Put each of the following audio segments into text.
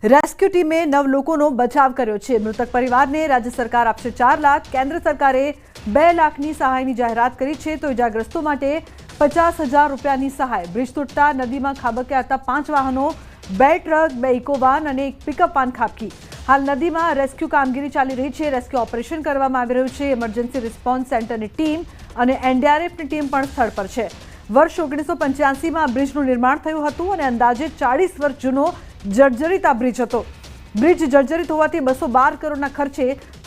Rescue ટીમે 9 લોકોનો બચાવ કર્યો છે। મૃતક પરિવારને રાજ્ય સરકાર આપશે 4 લાખ, કેન્દ્ર સરકારે 2 લાખની સહાયની જાહેરાત કરી છે તો ઇજાગ્રસ્તો માટે 50,000 રૂપિયાની સહાય। બ્રિજ તૂટતા નદીમાં ખાબક્યા હતા 5 વાહનો, 2 ટ્રક, 2 ઇકોવાન અને 1 પિકઅપ વાન ખાબકી। હાલ નદીમાં રેસ્ક્યુ કામગીરી ચાલી રહી છે। રેસ્ક્યુ ઓપરેશન કરવામાં આવી રહ્યું છે। ઇમરજન્સી રિસ્પોન્સ સેન્ટરની ટીમ અને એનડીઆરએફની ટીમ પણ સ્થળ પર છે। વર્ષ 1985માં બ્રિજનું નિર્માણ થયું હતું અને અંદાજે 40 વર્ષ જૂનો જર્જરિત આ બ્રિજ હતો। બ્રિજ જર્જરિત હોવાથી 212 કરોડના ખર્ચે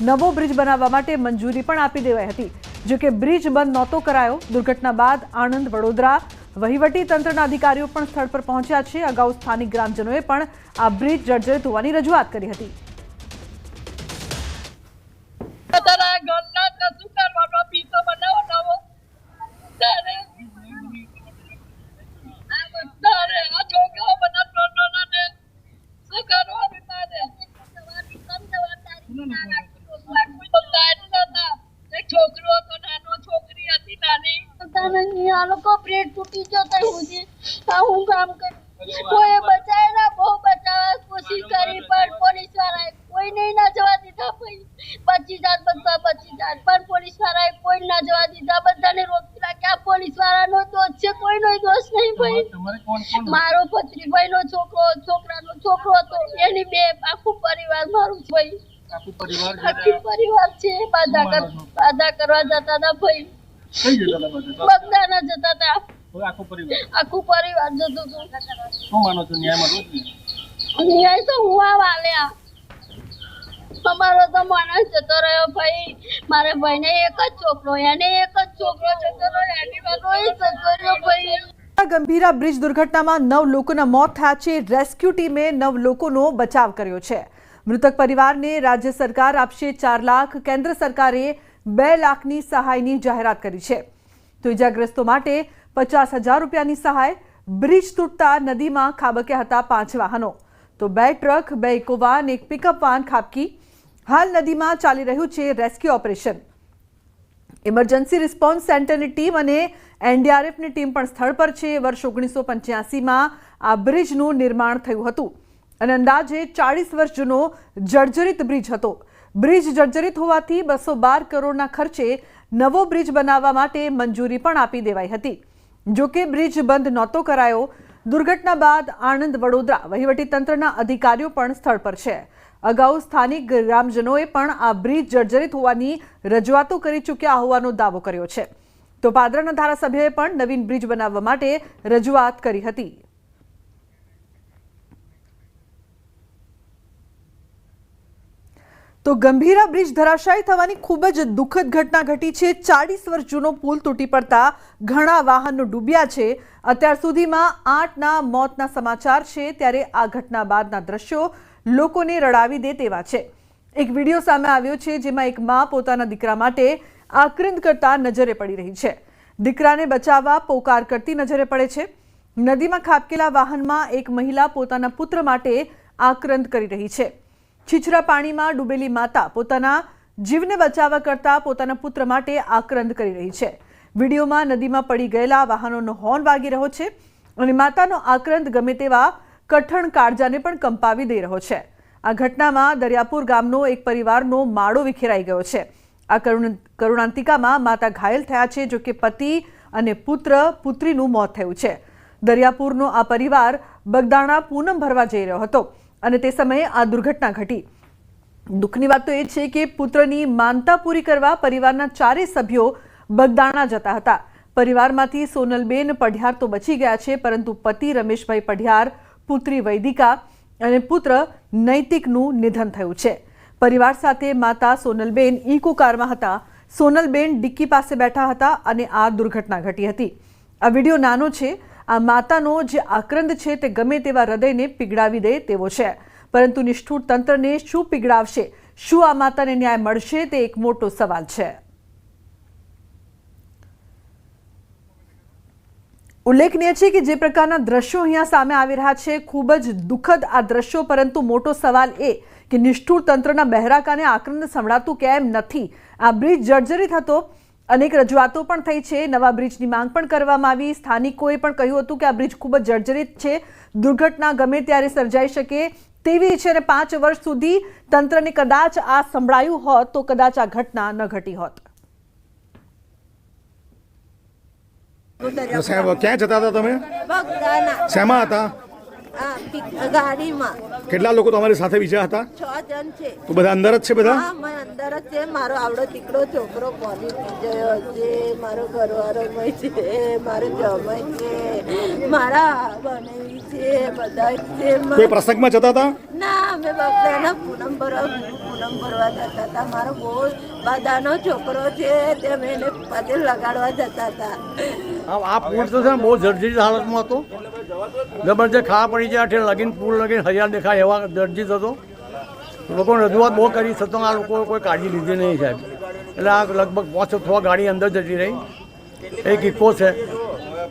નવો બ્રિજ બનાવવા માટે મંજૂરી પણ આપી દેવાઈ હતી, જો કે બ્રિજ બંધ નહોતો કરાયો। દુર્ઘટના બાદ આણંદ, વડોદરા વહીવટી તંત્રના અધિકારીઓ પણ સ્થળ પર પહોંચ્યા છે। અગાઉ સ્થાનિક ગ્રામજનોએ પણ આ બ્રિજ જર્જરિત હોવાની રજૂઆત કરી હતી। ब्रेड टूटी जाता है मुझे हूँ काम कर कोई बचाए ना बहुत बचावा कोशिश करी पर पुलिस वाला कोई नहीं ना जवा दीधा भाई 25,000 बच्चा 25,000 पर पुलिस वाला कोई ना जवा दीधा बच्चा ने रोक दिया क्या पुलिस वाला नो दोस्त છે કોઈ નો દોષ નહીં ભાઈ। મારો પત્રી ભાઈ નો છોકરાનો છોકરો હતો એની બે આખું પરિવાર મારું છે ભાઈ। આખું પરિવાર છે બાધા કરવા જતા હતા ભાઈ। બગદાણા જતા હતા આખું પરિવાર જતો હતો। શું માનો છો ન્યાય તો હુआ वाले અમારો તો માણસ જતો રહ્યો ભાઈ। મારે ભાઈને એક જ છોકરો એને એક જ છોકરો જતો રહ્યો એની વાતો એ જતો રહ્યો ભાઈ। ગંભીરા બ્રિજ દુર્ઘટનામાં 9 લોકોના મોત થયા છે। રેસ્ક્યુ ટીમે 9 લોકોનો બચાવ કર્યો છે। મૃતક પરિવારને રાજ્ય સરકાર આપશે 4 લાખ, કેન્દ્ર સરકારે 2 લાખની સહાયની જાહેરાત કરી છે તો ઇજાગ્રસ્તો માટે 50,000 રૂપિયાની સહાય। બ્રિજ તૂટતા નદીમાં ખાબક્યા હતા 5 વાહનો તો 2 ટ્રક, 2 ઇકોવાન, 1 પિકઅપ વાન ખાબકી। હાલ નદીમાં ચાલી રહ્યું છે રેસ્ક્યુ ઓપરેશન। ઇમરજન્સી રિસ્પોન્સ સેન્ટરની ટીમ અને એનડીઆરએફની ટીમ પણ સ્થળ પર છે। વર્ષ 1985માં આ બ્રિજનું નિર્માણ થયું હતું અને અંદાજે 40 વર્ષ જૂનો જર્જરિત બ્રિજ હતો। બ્રિજ જર્જરિત હોવાથી 212 કરોડના ખર્ચે નવો બ્રિજ બનાવવા માટે મંજૂરી પણ આપી દેવાઈ હતી, જો કે બ્રિજ બંધ નહોતો કરાયો। દુર્ઘટના બાદ આણંદ, વડોદરા વહીવટી તંત્રના અધિકારીઓ પણ સ્થળ પર છે। અગાઉ સ્થાનિક ગ્રામજનોએ પણ આ બ્રિજ જર્જરિત હોવાની રજૂઆતો કરી ચૂક્યા હોવાનો દાવો કર્યો છે તો પાદરાના ધારાસભ્યએ પણ નવીન બ્રિજ બનાવવા માટે રજૂઆત કરી હતી। તો ગંભીરા બ્રિજ ધરાશાયી થવાની ખૂબ જ દુઃખદ ઘટના ઘટી છે। 40 વર્ષ જૂનો પુલ તૂટી પડતા ઘણા વાહનો ડૂબ્યા છે। અત્યાર સુધીમાં 8ના મોતના સમાચાર છે, ત્યારે આ ઘટના બાદના દ્રશ્યો લોકોને રડાવી દે તેવા છે। એક વિડીયો સામે આવ્યો છે જેમાં એક મા પોતાના દીકરા માટે આક્રંદ કરતા નજરે પડી રહી છે। દીકરાને બચાવવા પોકાર કરતી નજરે પડે છે। નદીમાં ખાબકેલા વાહનમાં એક મહિલા પોતાના પુત્ર માટે આક્રંદ કરી રહી છે। છીછરા પાણીમાં ડૂબેલી માતા પોતાના જીવને બચાવવા કરતા પોતાના પુત્ર માટે આક્રંદ કરી રહી છે। વિડીયોમાં નદીમાં પડી ગયેલા વાહનોનો હોર્ન વાગી રહ્યો છે અને માતાનો આક્રંદ ગમે તેવા કઠણ કાળજાને પણ કંપાવી દઈ રહ્યો છે। આ ઘટનામાં દરિયાપુર ગામનો એક પરિવારનો માળો વિખેરાઈ ગયો છે। આ કરુણાંતિકામાં માતા ઘાયલ થયા છે, જો કે પતિ અને પુત્રીનું મોત થયું છે। દરિયાપુરનો આ પરિવાર બગદાણા પૂનમ ભરવા જઈ રહ્યો હતો અને તે સમયે આ દુર્ઘટના ઘટી। દુઃખની વાત તો એ છે કે પુત્રની માનતા પૂરી કરવા પરિવારના 4 સભ્યો બગદાણા જતા હતા। પરિવારમાંથી સોનલબેન પઢિયાર તો બચી ગયા છે, પરંતુ પતિ રમેશભાઈ પઢિયાર, પુત્રી વૈદિકા અને પુત્ર નૈતિકનું નિધન થયું છે। પરિવાર સાથે માતા સોનલબેન ઇકો કારમાં હતા। સોનલબેન ડિક્કી પાસે બેઠા હતા અને આ દુર્ઘટના ઘટી હતી। આ વિડીયો નાનો છે। આ માતાનો જે આક્રંદ છે તે ગમે તેવા હૃદયને પીગળાવી દે તેવો છે, પરંતુ નિષ્ઠુર તંત્રને શું પીગળાવશે? શું આ માતાને ન્યાય મળશે? તે એક મોટો સવાલ છે। ઉલ્લેખનીય છે કે જે પ્રકારના દ્રશ્યો અહીંયા સામે આવી રહ્યા છે, ખૂબ જ દુઃખદ આ દ્રશ્યો, પરંતુ મોટો સવાલ એ કે નિષ્ઠુર તંત્રના બહેરા કાને આક્રંદ સંભળાતું કેમ નથી? આ બ્રિજ જર્જરિત હતો, અનેક રજૂઆતો પણ થઈ છે, નવા બ્રિજની માંગ પણ કરવામાં આવી। સ્થાનિકોએ પણ કહ્યું હતું કે આ બ્રિજ ખૂબ જ જર્જરિત છે, દુર્ઘટના ગમે ત્યારે સર્જાઈ શકે તેવી છે અને 5 વર્ષ સુધી તંત્રને કદાચ આ સંભળાયું હોત તો કદાચ આ ઘટના ન ઘટી હોત. સાહેબ ક્યાં જતા હતા તમે? શેમાં હતા? ગાડીમાં. કેટલા લોકો તમારી સાથે બીજા હતા? 6 જણ છે. તો બધા અંદર જ છે? બધા હા, મેં અંદર જ છે. મારો આવડો દીકરો છોકરો પોલી પી ગયો છે, મારો ઘરવાળો છે, મારો જમાઈ છે, મારા બનેવી છે, બધા છે. કોઈ પ્રસંગમાં જતા હતા? ના, અમે બધાના પૂનમ ભરવા જતા હતા. મારો બહુ બધાનો છોકરો છે તે અમે એને પાછળ લગાડવા જતા હતા. આ પુલ તો છે ને બહુ જર્જરિત હાલતમાં હતો, જબરજસ્ત ખાવા પડી જાય. આઠે લગીને પુલ લગીને હજાર દેખાય એવા જર્જરિત હતો. લોકોને રજૂઆત બહુ કરી છતાં આ લોકો કોઈ કાળજી લીધી નહીં સાહેબ. એટલે આ લગભગ 5-6 ગાડી અંદર જતી રહી. એક ઇકો છે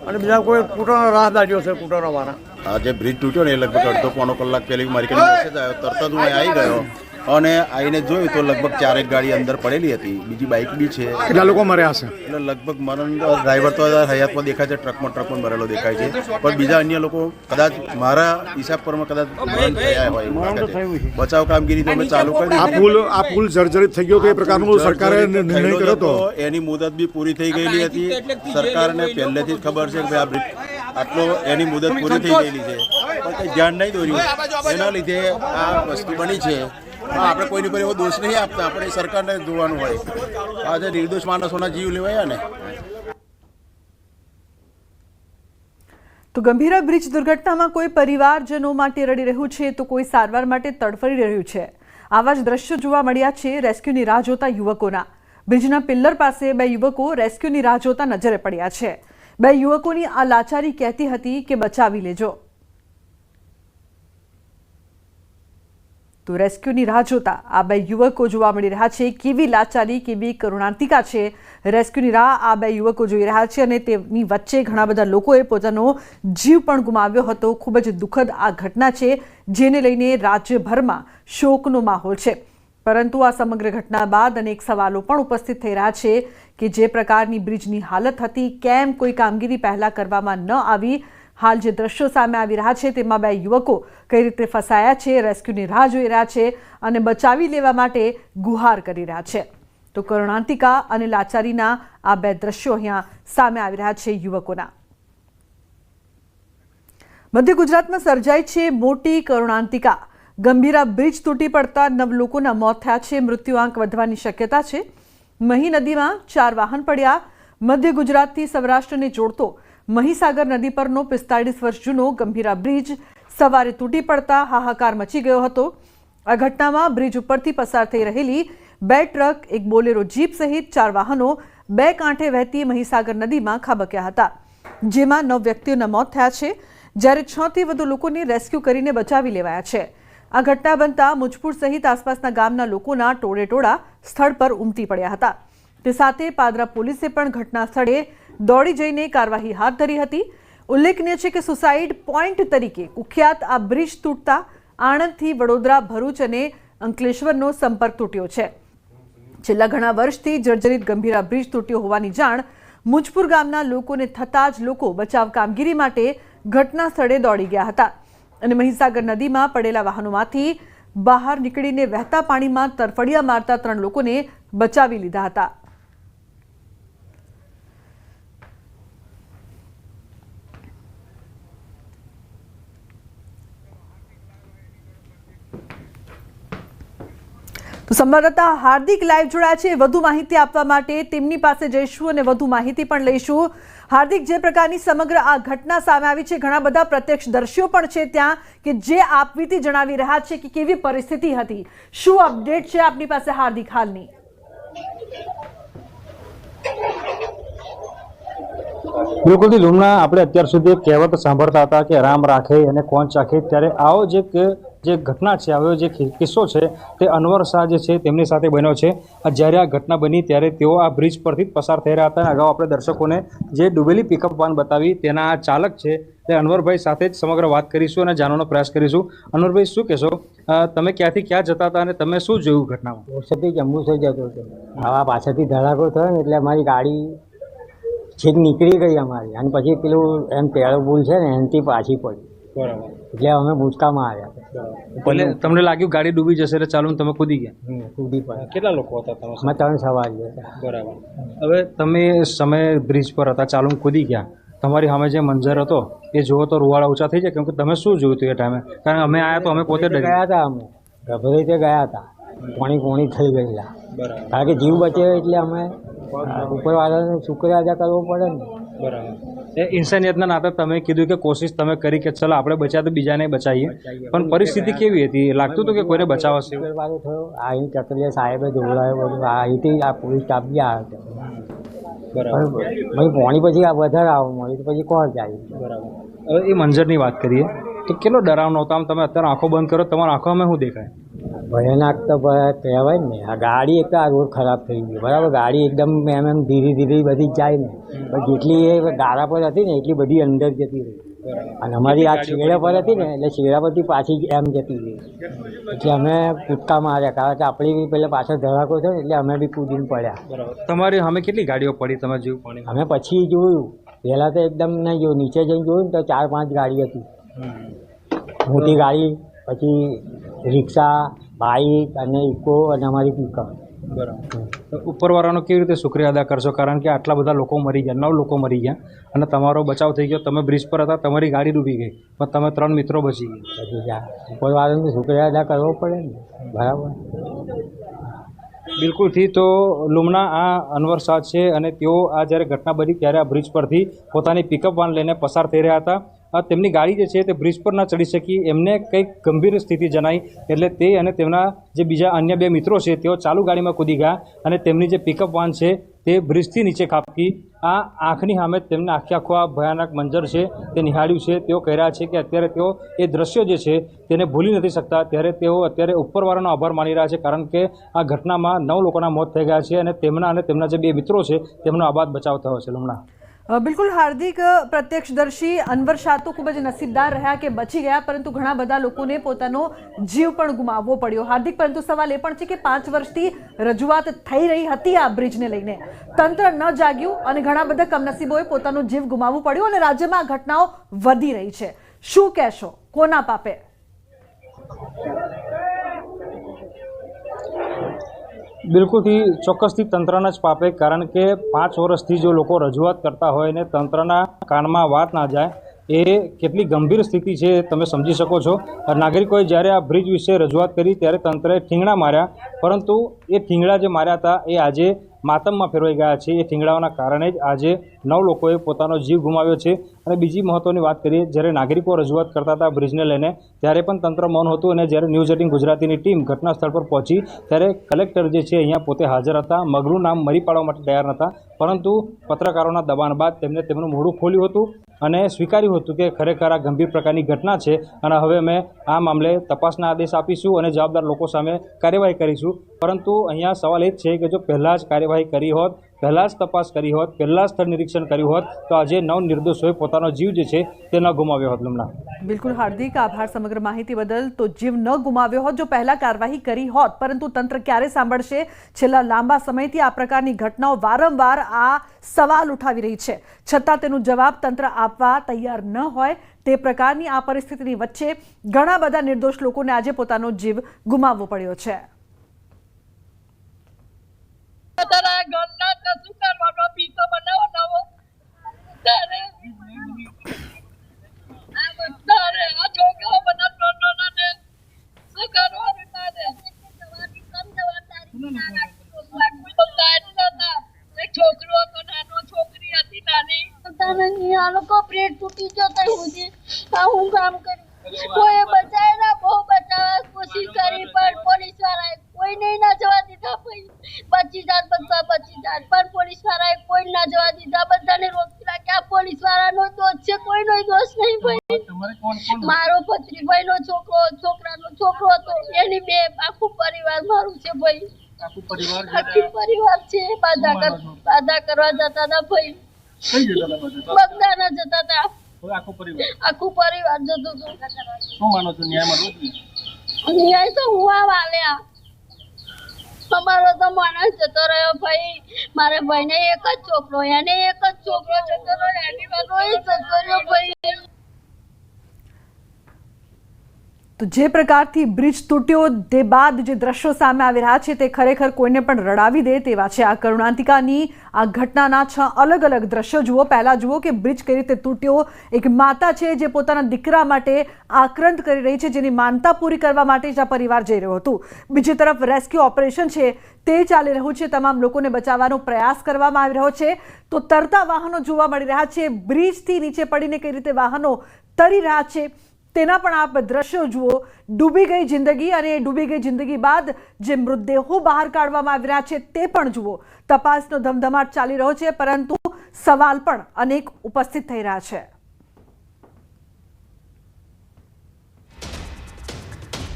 અને બીજા કોઈ સ્કૂટરનો રાહદારીઓ છે, સ્કૂટરોવાળા. આ જે બ્રિજ તૂટ્યો ને એ લગભગ અડધો પોણો કલાક પહેલી મારી કને મેસેજ આવ્યો. તરત જ હું અહીં આવી ગયો અને આવીને જોયું તો લગભગ 4 ગાડી અંદર પડેલી હતી. બીજી બાઇક બી છે. કેટલા લોકો મર્યા છે? એટલે લગભગ મરણ ડ્રાઈવર તો હયાતમાં દેખાય છે, ટ્રકમાં મરેલો દેખાય છે, પણ બીજા અન્ય લોકો કદાચ મારા હિસાબ પર કદાચ મરણ થયા હોય એવું લાગે છે. બચાવ કામગીરી તો અમે ચાલુ કરી. આ પુલ જર્જરિત થઈ ગયો તો એ પ્રકારનું સરકારે નિર્ણય કર્યો હતો. એની મુદત બી પૂરી થઈ ગયેલી હતી. સરકારને પહેલેથી જ ખબર છે કે આ બ્રિજ આટલો એની મુદત પૂરી થઈ ગયેલી છે, પણ કંઈ ધ્યાન નહીં દોર્યું. એના લીધે આ વસ્તુ બની છે. આપણે કોઈની પર એવો દોષ નહીં આપતા, આપણે સરકારને જોવાનું હોય. આજે નિર્દોષ માણસોના જીવ લેવાયા ને. તો ગંભીરા બ્રિજ દુર્ઘટનામાં કોઈ પરિવારજનો માટે રડી રહ્યું છે તો કોઈ સારવાર માટે તડફડી રહ્યું છે. આવા જ દ્રશ્યો જોવા મળ્યા છે રેસ્ક્યુની રાહ જોતા યુવકોના. બ્રિજના પિલ્લર પાસે 2 યુવકો રેસ્ક્યુની રાહ જોતા નજરે પડ્યા છે. 2 યુવકોની આ લાચારી કહેતી હતી કે બચાવી લેજો. તો રેસ્ક્યુની રાહ જોતા આ 2 યુવકો જોવા મળી રહ્યા છે. કેવી લાચારી, કેવી કરુણાંતિકા છે. રેસ્ક્યુની રાહ આ 2 યુવકો જોઈ રહ્યા છે અને તેમની વચ્ચે ઘણા બધા લોકોએ પોતાનો જીવ પણ ગુમાવ્યો હતો. ખૂબ જ દુઃખદ આ ઘટના છે જેને લઈને રાજ્યભરમાં શોકનો માહોલ છે. પરંતુ આ સમગ્ર ઘટના બાદ અનેક સવાલો પણ ઉપસ્થિત થઈ રહ્યા છે કે જે પ્રકારની બ્રિજની હાલત હતી, કેમ કોઈ કામગીરી પહેલા કરવામાં ન આવી. હાલ જે દ્રશ્યો સામે આવી રહ્યા છે તેમાં 2 યુવકો કઈ રીતે ફસાયા છે, રેસ્ક્યુની રાહ જોઈ રહ્યા છે અને બચાવી લેવા માટે ગુહાર કરી રહ્યા છે. તો કરુણાંતિકા અને લાચારીના આ 2 દ્રશ્યો અહીંયા સામે આવી રહ્યા છે યુવકોના. મધ્ય ગુજરાતમાં સર્જાઈ છે મોટી કરુણાંતિકા. ગંભીરા બ્રિજ તૂટી પડતા 9 લોકોના મોત થયા છે. મૃત્યુઆંક વધવાની શક્યતા છે. મહી નદીમાં 4 વાહન પડ્યા. મધ્ય ગુજરાતથી સૌરાષ્ટ્રને જોડતો મહીસાગર નદી પરનો 45 વર્ષ જૂનો ગંભીરા બ્રિજ સવારે તૂટી પડતા હાહાકાર મચી ગયો હતો. આ ઘટનામાં બ્રિજ ઉપરથી પસાર થઈ રહેલી 2 ટ્રક, એક બોલેરો જીપ સહિત 4 વાહનો 2 કાંઠે વહેતી મહીસાગર નદીમાં ખાબક્યા હતા, જેમાં 9 વ્યક્તિઓના મોત થયા છે જ્યારે 6 થી વધુ લોકોને રેસ્ક્યુ કરીને બચાવી લેવાયા છે. આ ઘટના બનતા મુજપુર સહિત આસપાસના ગામના લોકોના ટોળેટોળા સ્થળ પર ઉમટી પડ્યા હતા. તે સાથે પાદરા પોલીસે પણ ઘટના સ્થળે દોડી જઈને કાર્યવાહી હાથ ધરી હતી. ઉલ્લેખનીય છે કે સુસાઇડ પોઈન્ટ તરીકે કુખ્યાત આ બ્રિજ તૂટતા આણંદથી વડોદરા, ભરૂચ અને અંકલેશ્વરનો સંપર્ક તૂટ્યો છે. છેલ્લા ઘણા વર્ષથી જર્જરિત ગંભીરા બ્રિજ તૂટ્યો હોવાની જાણ મુજપુર ગામના લોકોને થતાં જ લોકો બચાવ કામગીરી માટે ઘટના સ્થળે દોડી ગયા હતા અને મહીસાગર નદીમાં પડેલા વાહનોમાંથી બહાર નીકળીને વહેતા પાણીમાં તરફડિયા મારતા 3 લોકોને બચાવી લીધા હતા. તો સંવાદદાતા હાર્દિક લાઈવ જોડાયા છે વધુ માહિતી આપવા માટે. તેમની પાસે જઈશું અને વધુ માહિતી પણ લઈશું. હાર્દિક, જે પ્રકારની સમગ્ર આ ઘટના સામે આવી છે, ઘણા બધા પ્રત્યક્ષદર્શીઓ પણ છે ત્યાં કે જે આપવીતી જણાવી રહ્યા છે કે કેવી પરિસ્થિતિ હતી. શું અપડેટ છે આપની પાસે હાર્દિક હાલની? બિલકુલ લુમના, આપણે અત્યાર સુધી એક કહેવત સાંભળતા હતા કે રામ રાખે અને કોણ ચાખે. ત્યારે આવો જે ઘટના છે, આવ્યો જે કિસ્સો છે તે અનવર શાહ જે છે તેમની સાથે બન્યો છે. જ્યારે આ ઘટના બની ત્યારે તેઓ આ બ્રિજ પરથી જ પસાર થઈ રહ્યા હતા. અગાઉ આપણે દર્શકોને જે ડૂબેલી પિકઅપ વાન બતાવી તેના આ ચાલક છે તે અનવરભાઈ સાથે જ સમગ્ર વાત કરીશું અને જાણવાનો પ્રયાસ કરીશું. અનવરભાઈ, શું કહેશો? તમે ક્યાંથી ક્યાં જતા હતા અને તમે શું જોયું ઘટનામાં? વર્ષથી જંબુસર જતો હતો. આવા પાછળથી ધડાકો થયો ને એટલે અમારી ગાડી છેક નીકળી ગઈ અમારી, અને પછી પેલું એમ પેળો પુલ છે ને એનાથી પાછી પડી. બરાબર. એટલે અમે ભૂસકામાં આવ્યા એટલે તમને લાગ્યું ગાડી ડૂબી જશે એટલે ચાલુ તમે કૂદી ગયા. કૂદી પડે. કેટલા લોકો હતા તમે? અમે 3 સવારીઓ હતા. બરાબર. હવે તમે સમય બ્રિજ પર હતા, ચાલુ કૂદી ગયા, તમારી સામે જે મંજર હતો એ જુઓ તો રૂવાડા ઊંચા થઈ જાય, કેમ કે તમે શું જોયું હતું એ ટાઈમે? કારણ કે અમે આવ્યા તો અમે પોતે ડરી ગયા હતા, અમે ગભરાઈ તે ગયા હતા, પોણી થઈ ગયેલા. બરાબર. કારણ કે જીવ બચે એટલે અમે ઉપરવાળાને શુક્રિયા અદા કરવો પડે ને. બરાબર. એ ઇન્સાનિયતના નાતે તમે કીધું કે કોશિશ તમે કરી કે ચલો આપણે બચ્યા તો બીજાને બચાવીએ, પણ પરિસ્થિતિ કેવી હતી? લાગતું હતું કે કોઈને બચાવશે? શુક્રવારે થયો, અહીં ચકરિયા સાહેબે જોડાયો બધું, અહીંથી આ પોલીસ સ્ટાફ બી આવ્યો હતો. બરાબર. ભાઈ પોણી પછી આ વધારે આવવા મળ્યું તો પછી કોણ જાય? બરાબર. હવે એ મંજરની વાત કરીએ તો કેટલો ડરાવનો હતો? આમ તમે અત્યારે આંખો બંધ કરો, તમારા આંખોમાં શું દેખાય? ભયાનક તો કહેવાય ને. આ ગાડી એક તો આ રોડ ખરાબ થઈ ગઈ, બરાબર. ગાડી એકદમ એમ ધીરે ધીરે બધી જ જાય ને, પણ જેટલી એ ગાળા પર હતી ને એટલી બધી અંદર જતી રહી. અને અમારી આ છેડા પર હતી ને એટલે છેડા પરથી પાછી એમ જતી રહી. એટલે અમે કૂદકા માર્યા, કારણ કે આપણી બી પહેલાં પાછળ ધડાકો છે ને એટલે અમે બી કૂદીને પડ્યા. બરાબર. તમારી સામે કેટલી ગાડીઓ પડી? તમે જીવ પાણી અમે પછી જોયું, પહેલાં તો એકદમ નહીં જોયું, નીચે જઈને જોયું ને તો 4-5 ગાડી હતી, મોટી ગાડી, પછી રિક્ષા, બાઇક અને ઇકો અને અમારી પિકઅપ. બરાબર. ઉપરવાળાનો કેવી રીતે શુક્રિયા અદા કરશો? કારણ કે આટલા બધા લોકો મરી ગયા, 9 લોકો મરી ગયા અને તમારો બચાવ થઈ ગયો. તમે બ્રિજ પર હતા, તમારી ગાડી ડૂબી ગઈ, પણ તમે 3 મિત્રો બચી ગયા. પછી જા ઉપરવાળાને શુક્રિયા અદા કરવો પડે ને, બરાબર. બિલકુલથી. તો લુમના આ અનવર શાહ છે અને તેઓ આ જ્યારે ઘટના બની ત્યારે આ બ્રિજ પરથી પોતાની પિકઅપ વાન લઈને પસાર થઈ રહ્યા હતા. તેમની ગાડી જે છે તે બ્રિજ પર ન ચડી શકી, એમને કંઈક ગંભીર સ્થિતિ જણાઈ, એટલે તે અને તેમના જે બીજા અન્ય 2 મિત્રો છે તેઓ ચાલુ ગાડીમાં કૂદી ગયા અને તેમની જે પિકઅપ વાન છે તે બ્રિજથી નીચે ખાબકી. આ આંખની સામે તેમને આખો આ ભયાનક મંજર છે તે નિહાળ્યું છે. તેઓ કહી રહ્યા છે કે અત્યારે તેઓ એ દ્રશ્યો જે છે તેને ભૂલી નથી શકતા, ત્યારે તેઓ અત્યારે ઉપરવાળાનો આભાર માની રહ્યા છે, કારણ કે આ ઘટનામાં 9 લોકોના મોત થઈ ગયા છે અને તેમના જે 2 મિત્રો છે તેમનો આબાદ બચાવ થયો છે. લુમના. બિલકુલ હાર્દિક, પ્રત્યક્ષદર્શી અનવર શાહ તો ખૂબ જ નસીબદાર રહ્યા કે બચી ગયા, પરંતુ ઘણા બધા લોકોને પોતાનો જીવ પણ ગુમાવવો પડ્યો. હાર્દિક, પરંતુ સવાલ એ પણ છે કે 5 વર્ષથી રજૂઆત થઈ રહી હતી આ બ્રિજને લઈને, તંત્ર ન જાગ્યું અને ઘણા બધા કમનસીબોએ પોતાનો જીવ ગુમાવવો પડ્યો અને રાજ્યમાં આ ઘટનાઓ વધી રહી છે. શું કહેશો, કોના પાપે? બિલકુલથી ચોક્કસથી તંત્રના જ પાપે, કારણ કે 5 વર્ષથી જો લોકો રજૂઆત કરતા હોય ને તંત્રના કાનમાં વાત ના જાય, એ કેટલી ગંભીર સ્થિતિ છે તમે સમજી શકો છો. નાગરિકોએ જ્યારે આ બ્રિજ વિશે રજૂઆત કરી ત્યારે તંત્રએ ઠીંગણા માર્યા, પરંતુ એ ઠીંગણા જે માર્યા હતા એ આજે માતમમાં ફેરવાઈ ગયા છે. એ ઠીંગણાઓના કારણે જ આજે 9 લોકોએ પોતાનો જીવ ગુમાવ્યો છે. અને બીજી મહત્ત્વની વાત કરીએ, જ્યારે નાગરિકો રજૂઆત કરતા હતા બ્રિજને લઈને ત્યારે પણ તંત્ર મૌન હતું, અને જ્યારે ન્યૂઝ 18 ગુજરાતીની ટીમ ઘટના સ્થળ પર પહોંચી ત્યારે કલેક્ટર જે છે અહીંયા પોતે હાજર હતા. મગનું નામ મરી પાડવા માટે તૈયાર નહોતા, પરંતુ પત્રકારોના દબાણ બાદ તેમને તેમનું મોઢું ખોલ્યું હતું અને સ્વીકાર્યું હતું કે ખરેખર આ ગંભીર પ્રકારની ઘટના છે અને હવે અમે આ મામલે તપાસના આદેશ આપીશું અને જવાબદાર લોકો સામે કાર્યવાહી કરીશું. પરંતુ અહીંયા સવાલ એ જ છે કે જો પહેલાં જ કાર્યવાહી કરી હોત, પહેલાં જ તપાસ કરી હોત, પહેલાં જ સ્થળ નિરીક્ષણ કર્યું હોત તો આજે 9 નિર્દોષોએ પોતાનો જીવ જે છે તે ન ગુમાવ્યો હોત. લુમના. બિલકુલ હાર્દિક, આભાર સમગ્ર માહિતી બદલ. તો જીવ ન ગુમાવ્યો હોત જો પહેલા કાર્યવાહી કરી હોત, પરંતુ તંત્ર ક્યારે સાંભળશે? છેલ્લા લાંબા સમયથી આ પ્રકારની ઘટનાઓ વારંવાર આ સવાલ ઉઠાવી રહી છે, છતાં તેનો જવાબ તંત્ર આપવા તૈયાર ન હોય. તે પ્રકારની આ પરિસ્થિતિની વચ્ચે ઘણા બધા નિર્દોષ લોકોને આજે પોતાનો જીવ ગુમાવવો પડ્યો છે. છોકરો હતો નાનો, છોકરી હતી નાની. આ લોકો બ્રેડ તૂટી ગયો તો હું કામ કર્યું, કોઈ બચાય ના, બહુ બચાવવા કોશિશ કરી પણ પોલીસ વાળાએ કોઈ નહીં ના જવા દીધા. બચી જાત બધા બચી જાત, પણ પોલીસ વાળાએ કોઈ ના જવા દીધા. બધાને રોકી રાખ્યા. પોલીસ વાળાનો દોષ છે, કોઈનો દોષ નહીં. ભાઈ મારો ભત્રીભાઈ નો છોકરો, છોકરાનો છોકરો હતો, એની 2 આખું પરિવાર મારું છે. ભાઈ આખું પરિવાર છે. બાધા કરવા જતા હતા ભાઈ, બગદાના જતા હતા. આખું પરિવાર જતું હતું. ન્યાય તો હું વાલ્યા. અમારો તો માણસ જતો રહ્યો ભાઈ. મારા ભાઈને એક જ છોકરો, એને એક જ છોકરો જતો રહ્યો, એની વાલો જતો રહ્યો ભાઈ. તો જે પ્રકારથી બ્રિજ તૂટ્યો તે બાદ જે દ્રશ્યો સામે આવી રહ્યા છે તે ખરેખર કોઈને પણ રડાવી દે તેવા છે। આ કરુણાંતિકાની આ ઘટનાના 6 અલગ અલગ દ્રશ્યો જુઓ। પહેલા જુઓ કે બ્રિજ કઈ રીતે તૂટ્યો। એક માતા છે જે પોતાના દીકરા માટે આક્રંદ કરી રહી છે, જેની માનતા પૂરી કરવા માટે જ આ પરિવાર જઈ રહ્યો હતું। બીજી તરફ રેસ્ક્યુ ઓપરેશન છે તે ચાલી રહ્યું છે, તમામ લોકોને બચાવવાનો પ્રયાસ કરવામાં આવી રહ્યો છે। તો તરતા વાહનો જોવા મળી રહ્યા છે, બ્રિજથી નીચે પડીને કઈ રીતે વાહનો તરી રહ્યા છે તેના પણ આપ દ્રશ્યો જુઓ। ડૂબી ગઈ જિંદગી અને ડૂબી ગઈ જિંદગી બાદ જે મૃતદેહો બહાર કાઢવામાં આવી રહ્યા છે તે પણ જુઓ। તપાસનો ધમધમાટ ચાલી રહ્યો છે, પરંતુ સવાલ પણ અનેક ઉપસ્થિત થઈ રહ્યા છે।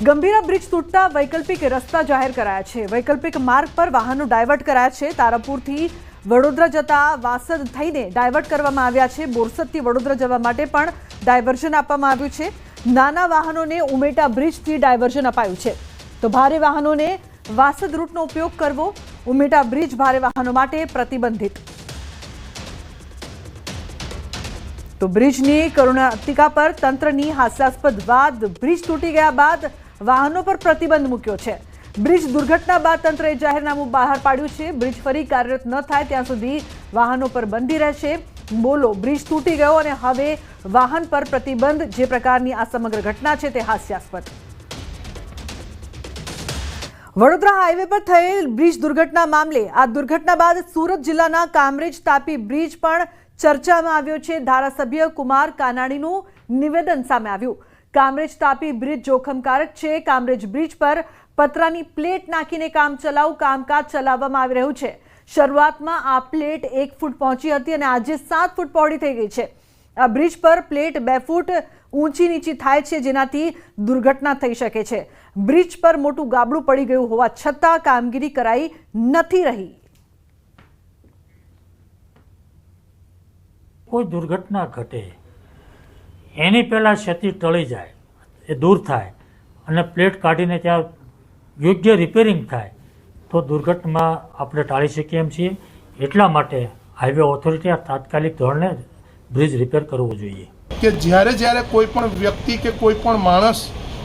ગંભીરા બ્રિજ તૂટતા વૈકલ્પિક રસ્તા જાહેર કરાયા છે। વૈકલ્પિક માર્ગ પર વાહનો ડાયવર્ટ કરાયા છે। તારાપુરથી વડોદરા જતા વાસદ થઈને ડાયવર્ટ કરવામાં આવ્યા છે। બોરસદથી વડોદરા જવા માટે પણ ડાયવર્ઝન આપવામાં આવ્યું છે। નાના વાહનોને ઉમેટા બ્રિજથી ડાયવર્ઝન અપાયું છે, તો ભારે વાહનોને વાસદ રૂટનો ઉપયોગ કરવો। ઉમેટા બ્રિજ ભારે વાહનો માટે પ્રતિબંધિત। તો બ્રિજની કરુણાંતિકા પર તંત્રની હાસ્યાસ્પદ વાત। બ્રિજ તૂટી ગયા બાદ વાહનો પર પ્રતિબંધ મૂક્યો છે। બ્રિજ દુર્ઘટના બાદ તંત્રએ જાહેરનામું બહાર પાડ્યું છે। બ્રિજ ફરી કાર્યરત ન થાય ત્યાં સુધી વાહનો પર બંધી રહેશે। બોલો, બ્રિજ તૂટી ગયો અને હવે વાહન પર પ્રતિબંધ। જે પ્રકારની આ સમગ્ર ઘટના છે તે હાસ્યાસ્પદ। વડોદરા હાઈવે પર થયેલ બ્રિજ દુર્ઘટના મામલે આ દુર્ઘટના બાદ સુરત જિલ્લાના કામરેજ તાપી બ્રિજ પણ ચર્ચામાં આવ્યો છે। ધારાસભ્ય કુમાર કાનાણીનું નિવેદન સામે આવ્યું। કામરેજ તાપી બ્રિજ જોખમકારક છે। કામરેજ બ્રિજ પર પતરાની પ્લેટ નાખીને કામકાજ ચલાવવામાં આવી રહ્યું છે। શરૂઆતમાં આ પ્લેટ 1 ફૂટ પહોંચી હતી અને આજે 7 ફૂટ પહોળી થઈ ગઈ છે। આ બ્રિજ પર પ્લેટ 2 ફૂટ ઊંચી નીચી થાય છે, જેનાથી દુર્ઘટના થઈ શકે છે। બ્રિજ પર મોટું ગાબડું પડી ગયું હોવા છતાં કામગીરી કરાઈ નથી રહી। કોઈ દુર્ઘટના ઘટે એની પહેલાં ક્ષતિ ટળી જાય, એ દૂર થાય અને પ્લેટ કાઢીને ત્યાં યોગ્ય રિપેરિંગ થાય તો દુર્ઘટના આપણે ટાળી શકીએ એમ છીએ। એટલા માટે હાઈવે ઓથોરિટીએ તાત્કાલિક ધોરણે બ્રિજ રિપેર કરવું જોઈએ। કે જ્યારે કોઈ પણ વ્યક્તિ કે કોઈ પણ માણસ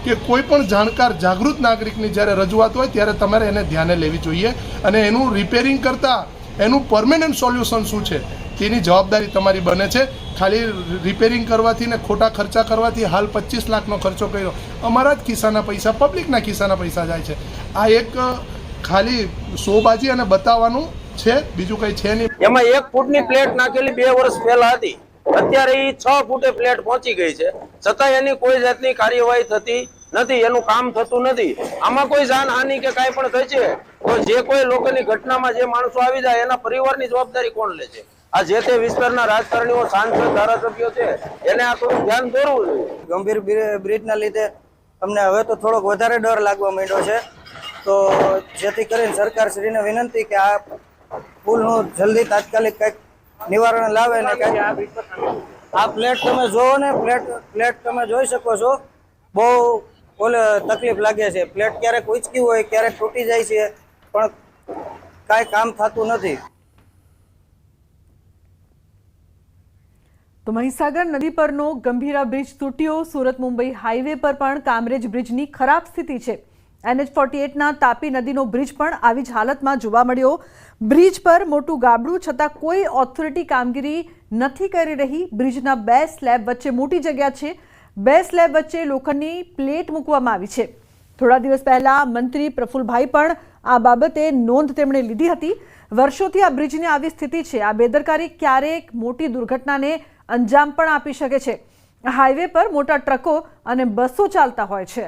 કે કોઈ પણ જાણકાર જાગૃત નાગરિકની જ્યારે રજૂઆત હોય ત્યારે તમારે એને ધ્યાને લેવી જોઈએ અને એનું રિપેરિંગ કરતાં એનું પરમેનન્ટ સોલ્યુશન શું છે તેની જવાબદારી તમારી બને છે। ખાલી રિપેરિંગ કરવાથી ને ખોટા ખર્ચા કરવાથી હાલ 25 લાખનો ખર્ચો કર્યો, અમારા જ ખિસ્સાના પૈસા, પબ્લિકના ખિસ્સાના પૈસા જાય છે। આ એક ખાલી શોબાજી અને બતાવવાનું છે, બીજું કંઈ છે નહીં। એમાં 1 ફૂટની પ્લેટ નાખેલી 2 વર્ષ પહેલા હતી, અત્યારે એ 6 ફૂટે પ્લેટ પહોંચી ગઈ છે, છતાં એની કોઈ જાતની કાર્યવાહી થતી નથી, એનું કામ થતું નથી। આમાં કોઈ જાનહાનિ કે કાંઈ પણ થઈ છે તો જે કોઈ લોકોની ઘટનામાં જે માણસો આવી જાય એના પરિવારની જવાબદારી કોણ લે છે? આ જે તે વિસ્તારના રાજકારણીઓ, સાંસદ, ધારાસભ્યો છે એને આ થોડું ધ્યાન દોરવું જોઈએ। ગંભીર બ્રિજના લીધે અમને હવે તો થોડોક વધારે ડર લાગવા માંડ્યો છે, તો જેથી કરીને સરકારશ્રીને વિનંતી કે આ પુલનું જલ્દી તાત્કાલિક કંઈક નિવારણ લાવે ને કંઈક આ પ્લેટ તમે જોવો ને, પ્લેટ તમે જોઈ શકો છો, બહુ તકલીફ લાગે છે। પ્લેટ ક્યારેક ઉંચકી હોય, ક્યારેક તૂટી જાય છે, પણ કાંઈ કામ થતું નથી। તો મહીસાગર નદી પરનો ગંભીરા બ્રિજ તૂટ્યો। સુરત મુંબઈ હાઈવે પર પણ કામરેજ બ્રિજની ખરાબ સ્થિતિ છે। NH48ના તાપી નદીનો બ્રિજ પણ આવી જ હાલતમાં જોવા મળ્યો। બ્રિજ પર મોટું ગાબડું છતાં કોઈ ઓથોરિટી કામગીરી નથી કરી રહી। બ્રિજના 2 સ્લેબ વચ્ચે મોટી જગ્યા છે, 2 સ્લેબ વચ્ચે લોખંડની પ્લેટ મૂકવામાં આવી છે। થોડા દિવસ પહેલા મંત્રી પ્રફુલભાઈ પણ આ બાબતે નોંધ તેમણે લીધી હતી। વર્ષોથી આ બ્રિજની આવી સ્થિતિ છે। આ બેદરકારી ક્યારેક મોટી દુર્ઘટનાને અંજામ પણ આપી શકે છે। હાઈવે પર મોટા ટ્રકો અને બસો ચાલતા હોય છે।